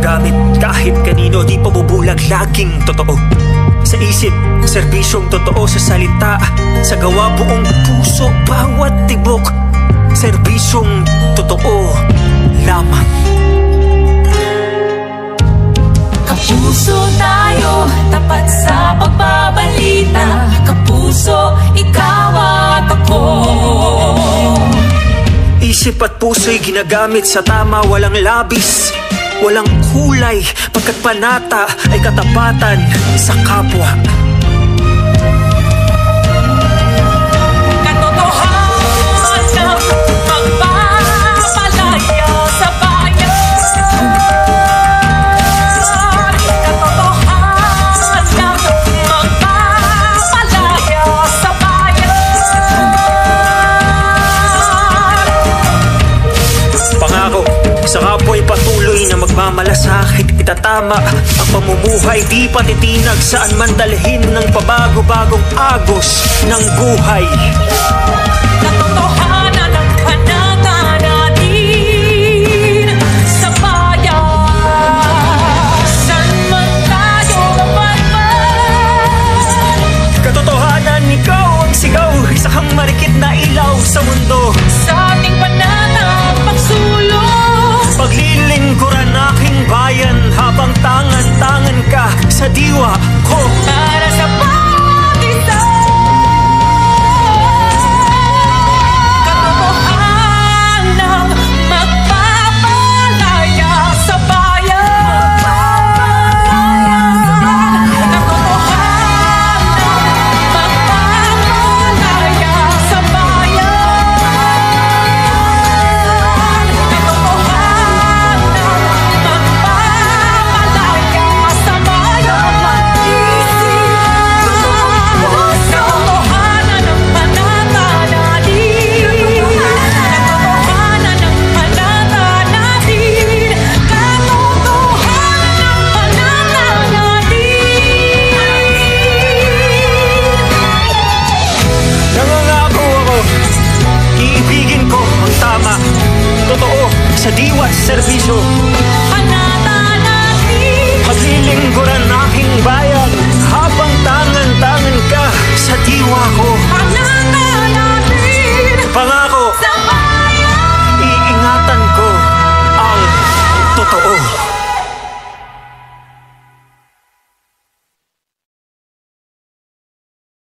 ginagamit kahit kanino, di pabubulag, laging totoo. Sa isip, serbisyong totoo, sa salita, sa gawa, buong puso, bawat tibok, serbisyong totoo lamang. Kapuso tayo, tapat sa pagbabalita. Kapuso, ikaw at ako. Isip at puso'y ginagamit sa tama, walang labis, walang kulay, pagkat panata ay katapatan sa kapwa. Sa kapwa'y patuloy na magmamalasakit, itatama ang pamumuhay, di patitinag saan man dalhin ng pabago-bagong agos ng buhay. Katotohanan ang panata natin sa bayan, saan man tayo magman. Katotohanan, ikaw ang sigaw, isa kang marikit na ilaw sa mundo. Sa ating panata pagsulong, paglilingkuran aking bayan, habang tangan-tangan ka sa diwa ko. para sa bawat isa. Katotohanang magpapalaya sa bayan. Katotohanang magpapalaya sa bayan. Totoo sa diwa at serbisyo, Panata natin, maglilingkuran